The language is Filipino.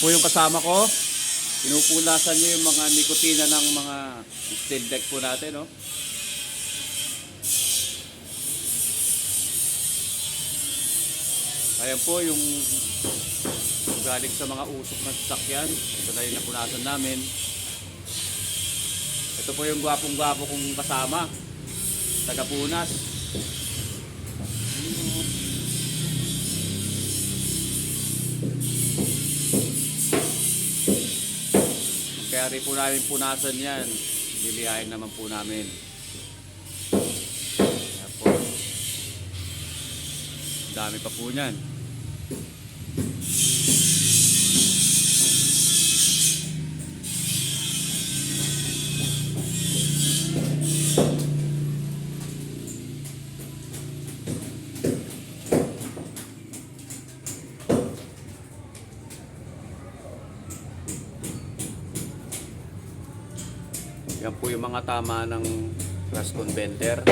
po yung kasama ko. Pinupunasan niyo yung mga nikotina ng mga steel deck po natin, no? Ayan po yung galing sa mga usok ng sasakyan. Ito na yung napunasan namin. Ito po yung gwapong-gwapo kong kasama. Tagapunas. Kaya rin po namin punasan yan. Lilihain naman po namin. Ayan po. Dami pa po niyan. Yan po yung mga tama ng flash converter.